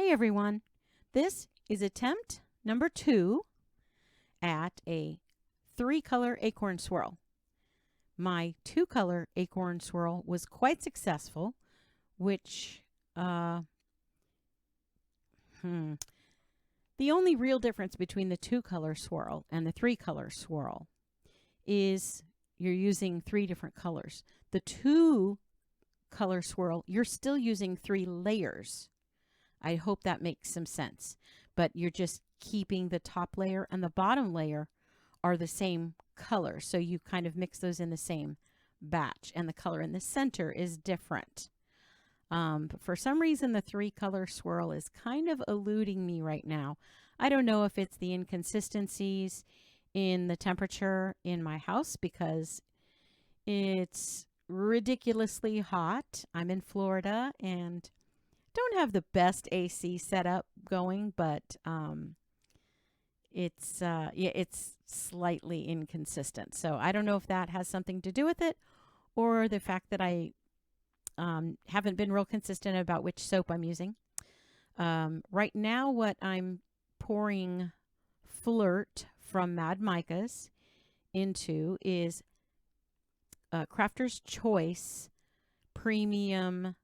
Hey everyone, this is attempt number 2 at a 3-color acorn swirl. My 2-color acorn swirl was quite successful, which the only real difference between the 2-color swirl and the 3-color swirl is you're using 3 different colors. The 2-color swirl, you're still using 3 layers. I hope that makes some sense, but you're just keeping the top layer and the bottom layer are the same color. So you kind of mix those in the same batch, and the color in the center is different. But for some reason, the 3-color swirl is kind of eluding me right now. I don't know if it's the inconsistencies in the temperature in my house because it's ridiculously hot. I'm in Florida and don't have the best AC setup going, but it's slightly inconsistent. So I don't know if that has something to do with it or the fact that I haven't been real consistent about which soap I'm using. Right now, what I'm pouring Flirt from MICAS into is Crafter's Choice Premium,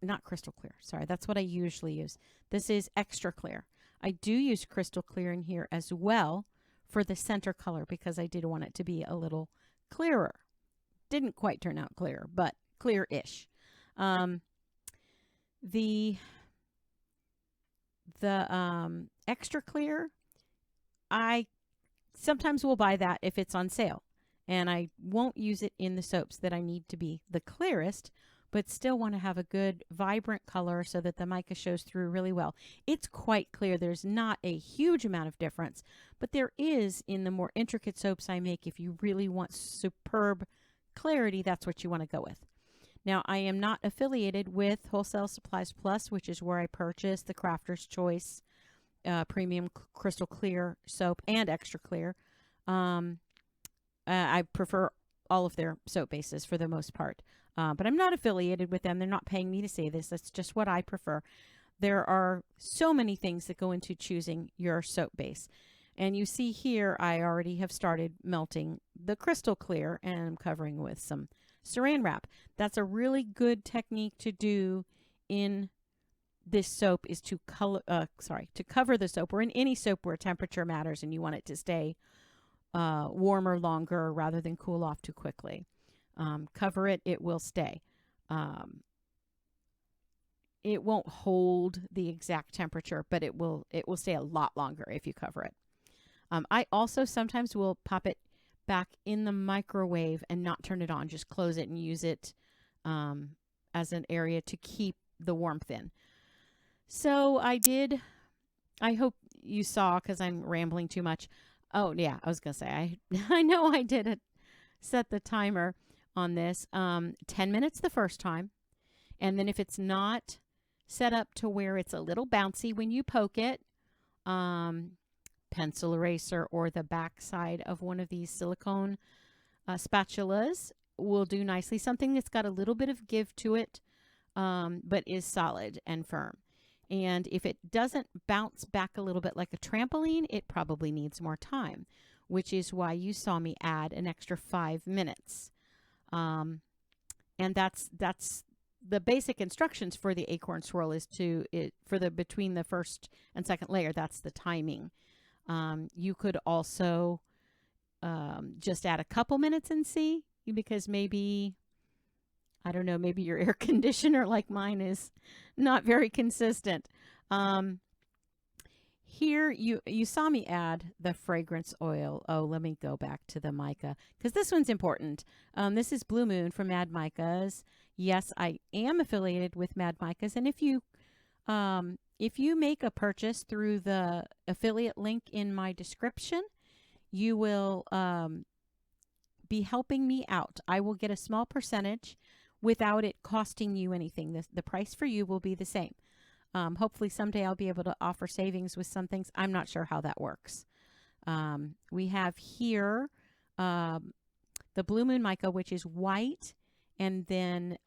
not crystal clear. Sorry, that's what I usually use. This is extra clear. I do use crystal clear in here as well for the center color because I did want it to be a little clearer. Didn't quite turn out clear, but clear-ish. The extra clear, I sometimes will buy that if it's on sale, and I won't use it in the soaps that I need to be the clearest, but still want to have a good vibrant color so that the mica shows through really well. It's quite clear. There's not a huge amount of difference, but there is in the more intricate soaps I make. If you really want superb clarity, that's what you want to go with. Now, I am not affiliated with Wholesale Supplies Plus, which is where I purchase the Crafter's Choice Premium Crystal Clear soap and Extra Clear. I prefer all of their soap bases for the most part. But I'm not affiliated with them. They're not paying me to say this. That's just what I prefer. There are so many things that go into choosing your soap base. And you see here, I already have started melting the crystal clear and I'm covering with some saran wrap. That's a really good technique to do in this soap is to cover the soap, or in any soap where temperature matters and you want it to stay warmer longer rather than cool off too quickly. Cover it, it will stay. It won't hold the exact temperature, but it will stay a lot longer if you cover it. I also sometimes will pop it back in the microwave and not turn it on, just close it and use it as an area to keep the warmth in. So I hope you saw, because I'm rambling too much. Oh yeah, I was gonna say, I know I did set the timer on this 10 minutes the first time, and then if it's not set up to where it's a little bouncy when you poke it, pencil eraser or the back side of one of these silicone spatulas will do nicely. Something that's got a little bit of give to it, but is solid and firm. And if it doesn't bounce back a little bit like a trampoline, it probably needs more time, which is why you saw me add an extra 5 minutes. And that's the basic instructions for the Acorn Swirl is between the first and second layer. That's the timing. You could also just add a couple minutes and see, because maybe, I don't know, maybe your air conditioner like mine is not very consistent. Here you saw me add the fragrance oil. Oh, let me go back to the mica because this one's important. This is Blue Moon from MICAS. Yes, I am affiliated with MICAS, and if you make a purchase through the affiliate link in my description, you will be helping me out. I will get a small percentage without it costing you anything. The price for you will be the same. Hopefully someday I'll be able to offer savings with some things. I'm not sure how that works. We have here the Blue Moon Mica, which is white, and then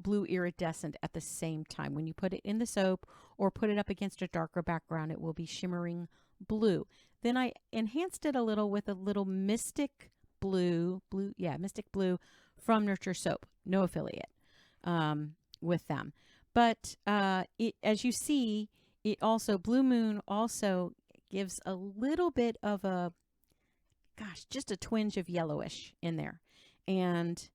blue iridescent at the same time. When you put it in the soap or put it up against a darker background, it will be shimmering blue. Then I enhanced it a little with a little Mystic Blue from Nurture Soap. No affiliate with them. But as you see, it also, Blue Moon also gives a little bit of a, just a twinge of yellowish in there. And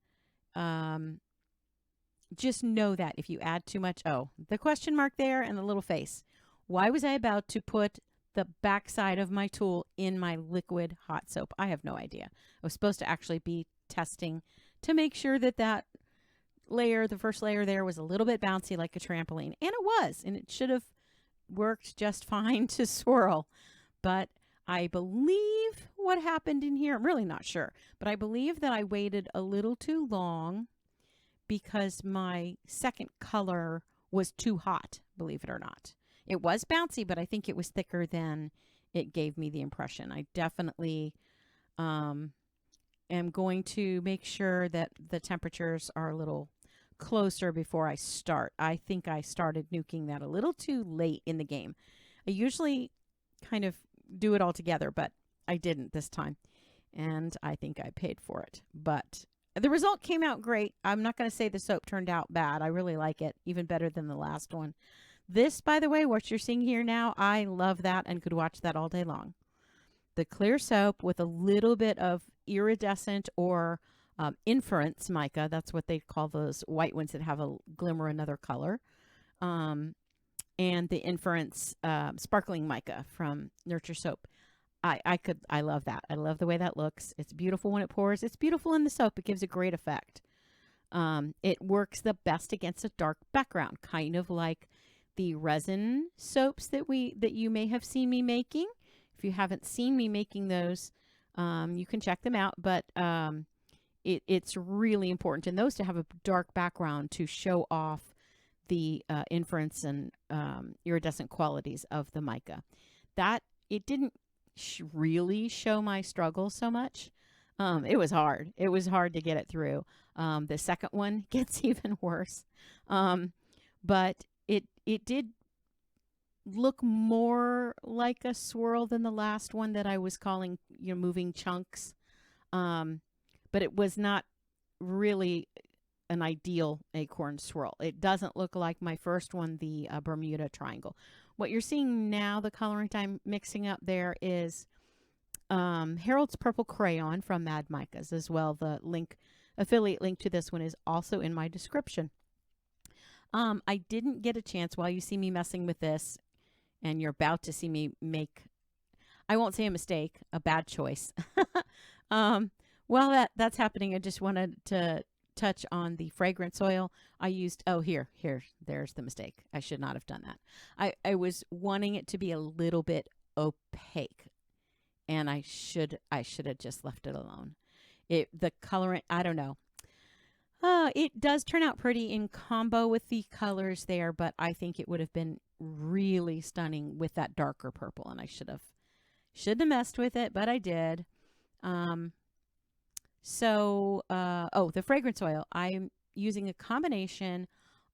just know that if you add too much, the question mark there and the little face. Why was I about to put the backside of my tool in my liquid hot soap? I have no idea. I was supposed to actually be testing to make sure that that layer, the first layer there, was a little bit bouncy like a trampoline. And it was. And it should have worked just fine to swirl. But I believe what happened in here, I'm really not sure, but I believe that I waited a little too long because my second color was too hot, believe it or not. It was bouncy, but I think it was thicker than it gave me the impression. I definitely am going to make sure that the temperatures are a little closer before I start. I think I started nuking that a little too late in the game. I usually kind of do it all together, but I didn't this time. And I think I paid for it. But the result came out great. I'm not going to say the soap turned out bad. I really like it, even better than the last one. This, by the way, what you're seeing here now, I love that and could watch that all day long. The clear soap with a little bit of iridescent or inference mica. That's what they call those white ones that have a glimmer another color. And the inference sparkling mica from Nurture Soap. I love that. I love the way that looks. It's beautiful when it pours. It's beautiful in the soap. It gives a great effect. It works the best against a dark background, kind of like the resin soaps that you may have seen me making. If you haven't seen me making those, you can check them out. But it's really important in those to have a dark background to show off the inference and iridescent qualities of the mica. That it didn't really show my struggle so much. It was hard. It was hard to get it through. The second one gets even worse. But it did look more like a swirl than the last one that I was calling, moving chunks. But it was not really an ideal acorn swirl. It doesn't look like my first one, the Bermuda Triangle. What you're seeing now, the coloring I'm mixing up there, is Harold's Purple Crayon from Mad Micas as well. The affiliate link to this one is also in my description. I didn't get a chance while you see me messing with this, and you're about to see me make, I won't say a mistake, a bad choice. While that's happening, I just wanted to touch on the fragrance oil. I used, there's the mistake. I should not have done that. I was wanting it to be a little bit opaque, and I should have just left it alone. The colorant, I don't know. It does turn out pretty in combo with the colors there, but I think it would have been really stunning with that darker purple, and I shouldn't have messed with it, but I did. The fragrance oil. I'm using a combination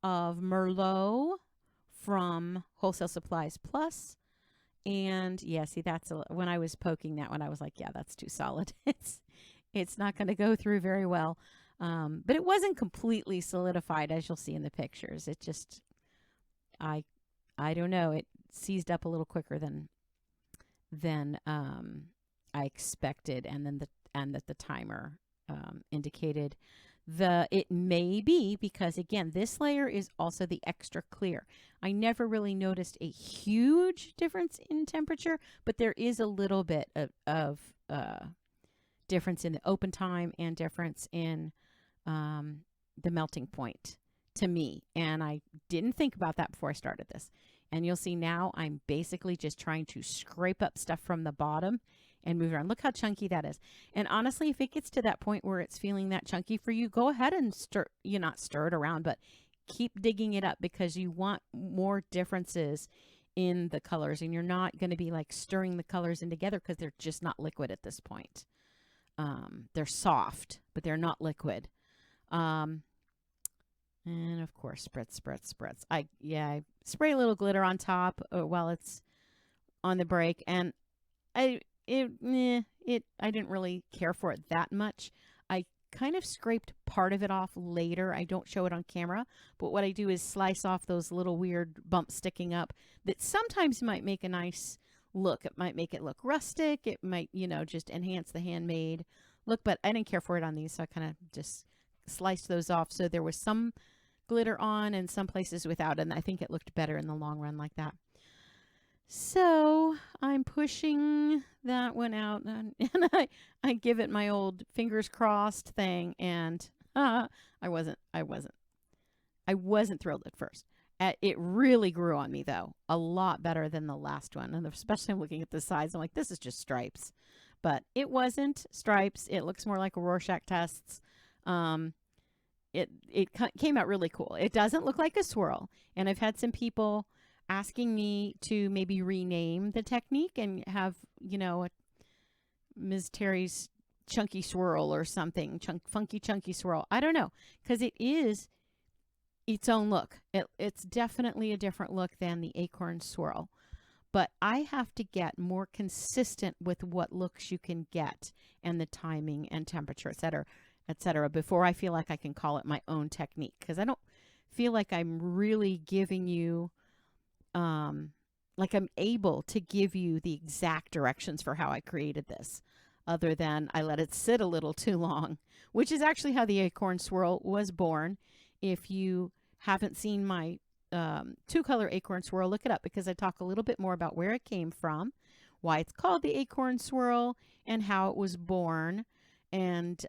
of Merlot from Wholesale Supplies Plus. And yeah, see, when I was poking that one, I was like, yeah, that's too solid. It's not going to go through very well. But it wasn't completely solidified, as you'll see in the pictures. It just, I don't know. It seized up a little quicker than I expected, and that the timer indicated it may be because, again, this layer is also the extra clear. I never really noticed a huge difference in temperature, but there is a little bit of difference in the open time and difference in the melting point to me. And I didn't think about that before I started this. And you'll see now I'm basically just trying to scrape up stuff from the bottom and move around. Look how chunky that is. And honestly, if it gets to that point where it's feeling that chunky for you, go ahead and not stir it around, but keep digging it up, because you want more differences in the colors, and you're not going to be like stirring the colors in together because they're just not liquid at this point. They're soft, but they're not liquid. And of course, spritz, spritz, spritz. I spray a little glitter on top while it's on the break, and I didn't really care for it that much. I kind of scraped part of it off later. I don't show it on camera, but what I do is slice off those little weird bumps sticking up that sometimes might make a nice look. It might make it look rustic. It might, just enhance the handmade look, but I didn't care for it on these, so I kind of just sliced those off so there was some glitter on and some places without, and I think it looked better in the long run like that. So I'm pushing that one out, and I give it my old fingers crossed thing, and I wasn't thrilled at first. It really grew on me though, a lot better than the last one, and especially looking at the sides, I'm like, this is just stripes, but it wasn't stripes. It looks more like a Rorschach tests. It came out really cool. It doesn't look like a swirl, and I've had some people asking me to maybe rename the technique and have, Ms. Terry's chunky swirl or something, funky chunky swirl. I don't know, because it is its own look. It's definitely a different look than the Acorn Swirl, but I have to get more consistent with what looks you can get and the timing and temperature, etc., before I feel like I can call it my own technique, because I don't feel like I'm really giving you like I'm able to give you the exact directions for how I created this, other than I let it sit a little too long, which is actually how the Acorn Swirl was born. If you haven't seen my 2-color Acorn Swirl, look it up, because I talk a little bit more about where it came from, why it's called the Acorn Swirl, and how it was born, and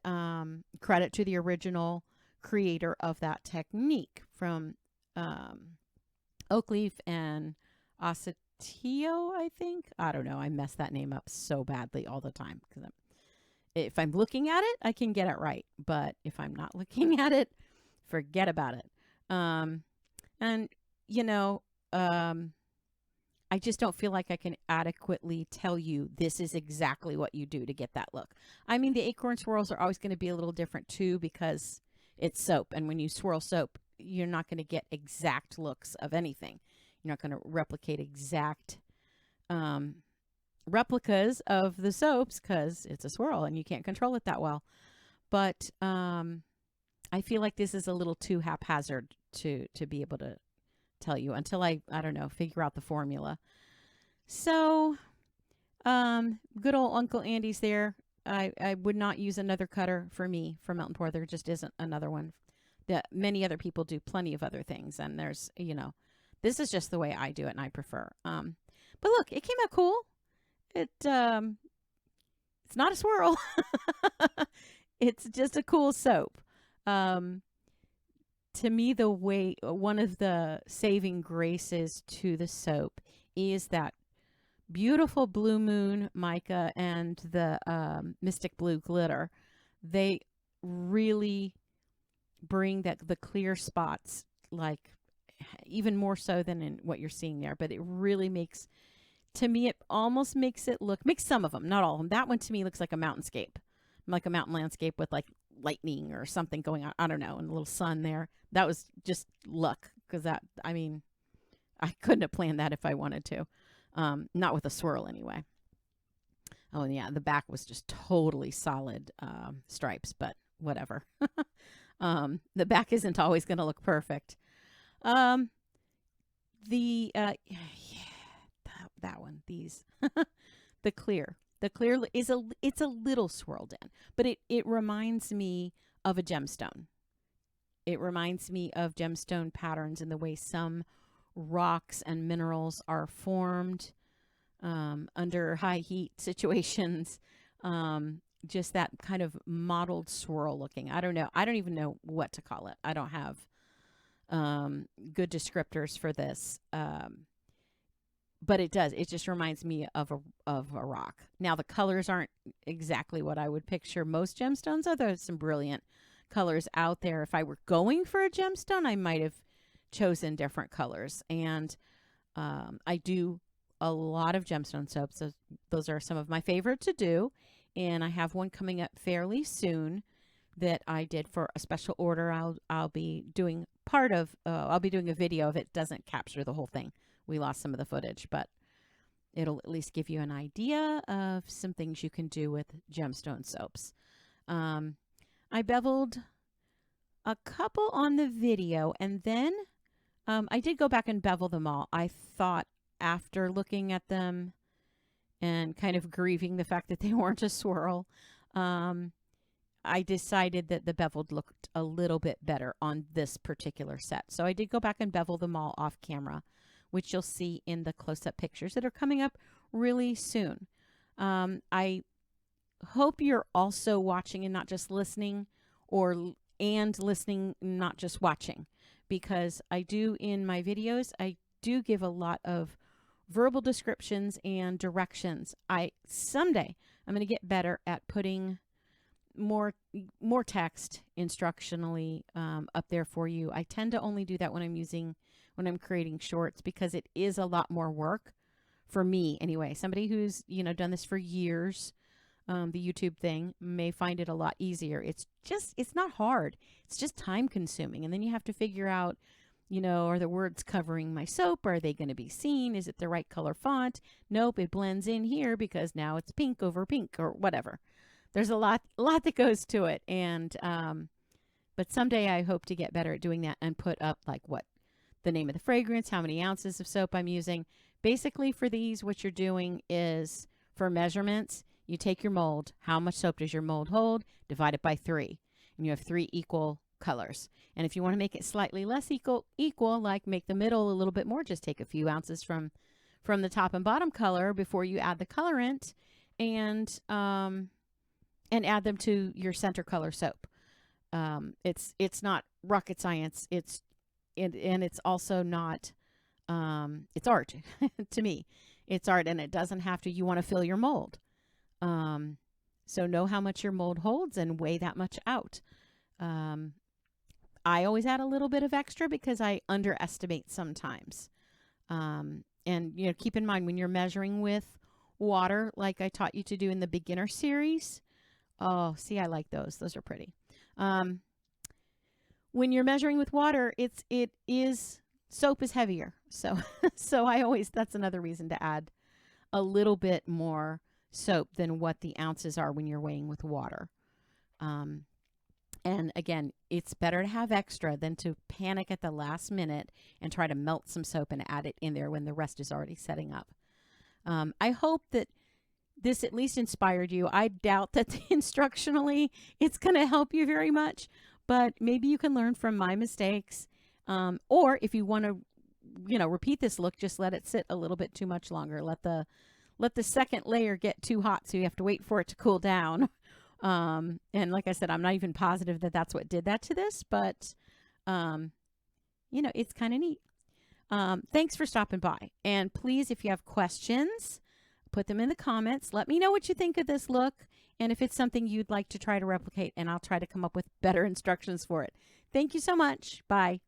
credit to the original creator of that technique from Oak Leaf and Acetio, I think. I don't know. I mess that name up so badly all the time, because if I'm looking at it, I can get it right. But if I'm not looking at it, forget about it. And, I just don't feel like I can adequately tell you this is exactly what you do to get that look. I mean, the Acorn Swirls are always going to be a little different too, because it's soap. And when you swirl soap, you're not going to get exact looks of anything. You're not going to replicate exact replicas of the soaps, because it's a swirl and you can't control it that well. But I feel like this is a little too haphazard to be able to tell you until I don't know, figure out the formula. So good old Uncle Andy's there. I would not use another cutter for me for Melt and Pour. There just isn't another one. That many other people do plenty of other things, and there's, this is just the way I do it, and I prefer. But look, it came out cool. It's not a swirl. It's just a cool soap. To me, one of the saving graces to the soap is that beautiful Blue Moon mica and the Mystic Blue glitter. They really bring the clear spots, like even more so than in what you're seeing there. But it really makes, to me, it almost makes some of them, not all of them. That one to me looks like a mountainscape, like a mountain landscape with like lightning or something going on. I don't know, and a little sun there. That was just luck, because I couldn't have planned that if I wanted to. Not with a swirl anyway. Oh, and yeah, the back was just totally solid stripes, but whatever. The back isn't always going to look perfect. That one, these, the clear is it's a little swirled in, but it reminds me of a gemstone. It reminds me of gemstone patterns in the way some rocks and minerals are formed under high heat situations. Just that kind of mottled swirl looking. I don't know. I don't even know what to call it. I don't have good descriptors for this. But it does. It just reminds me of a rock. Now, the colors aren't exactly what I would picture most gemstones are. There's some brilliant colors out there. If I were going for a gemstone, I might have chosen different colors. And I do a lot of gemstone soaps. Those are some of my favorite to do. And I have one coming up fairly soon that I did for a special order. I'll be doing part of. I'll be doing a video if it doesn't capture the whole thing. We lost some of the footage, but it'll at least give you an idea of some things you can do with gemstone soaps. I beveled a couple on the video, and then I did go back and bevel them all. I thought after looking at them and kind of grieving the fact that they weren't a swirl, I decided that the beveled looked a little bit better on this particular set. So I did go back and bevel them all off camera, which you'll see in the close-up pictures that are coming up really soon. I hope you're also watching and not just listening, and listening, not just watching, because I do in my videos, I do give a lot of verbal descriptions and directions. Someday I'm going to get better at putting more text instructionally up there for you. I tend to only do that when I'm creating shorts, because it is a lot more work for me anyway. Somebody who's done this for years, the YouTube thing, may find it a lot easier. It's not hard. It's just time consuming, and then you have to figure out, are the words covering my soap? Are they going to be seen? Is it the right color font? Nope, it blends in here because now it's pink over pink or whatever. There's a lot that goes to it, and but someday I hope to get better at doing that and put up like what the name of the fragrance, how many ounces of soap I'm using. Basically for these, what you're doing is for measurements, you take your mold. How much soap does your mold hold? Divide it by 3, and you have 3 equal colors. And if you want to make it slightly less equal, like make the middle a little bit more, just take a few ounces from the top and bottom color before you add the colorant, and add them to your center color soap. It's not rocket science. It's also not, it's art to me. It's art, and it doesn't have to, you want to fill your mold. So know how much your mold holds and weigh that much out. I always add a little bit of extra because I underestimate sometimes. And keep in mind when you're measuring with water, like I taught you to do in the beginner series. Oh, see, I like those. Those are pretty. When you're measuring with water, soap is heavier. So that's another reason to add a little bit more soap than what the ounces are when you're weighing with water. And again, it's better to have extra than to panic at the last minute and try to melt some soap and add it in there when the rest is already setting up. I hope that this at least inspired you. I doubt that instructionally it's going to help you very much, but maybe you can learn from my mistakes. Or if you want to, repeat this look, just let it sit a little bit too much longer. Let the second layer get too hot, so you have to wait for it to cool down. And like I said, I'm not even positive that that's what did that to this, but, it's kind of neat. Thanks for stopping by. And please, if you have questions, put them in the comments. Let me know what you think of this look and if it's something you'd like to try to replicate, and I'll try to come up with better instructions for it. Thank you so much. Bye.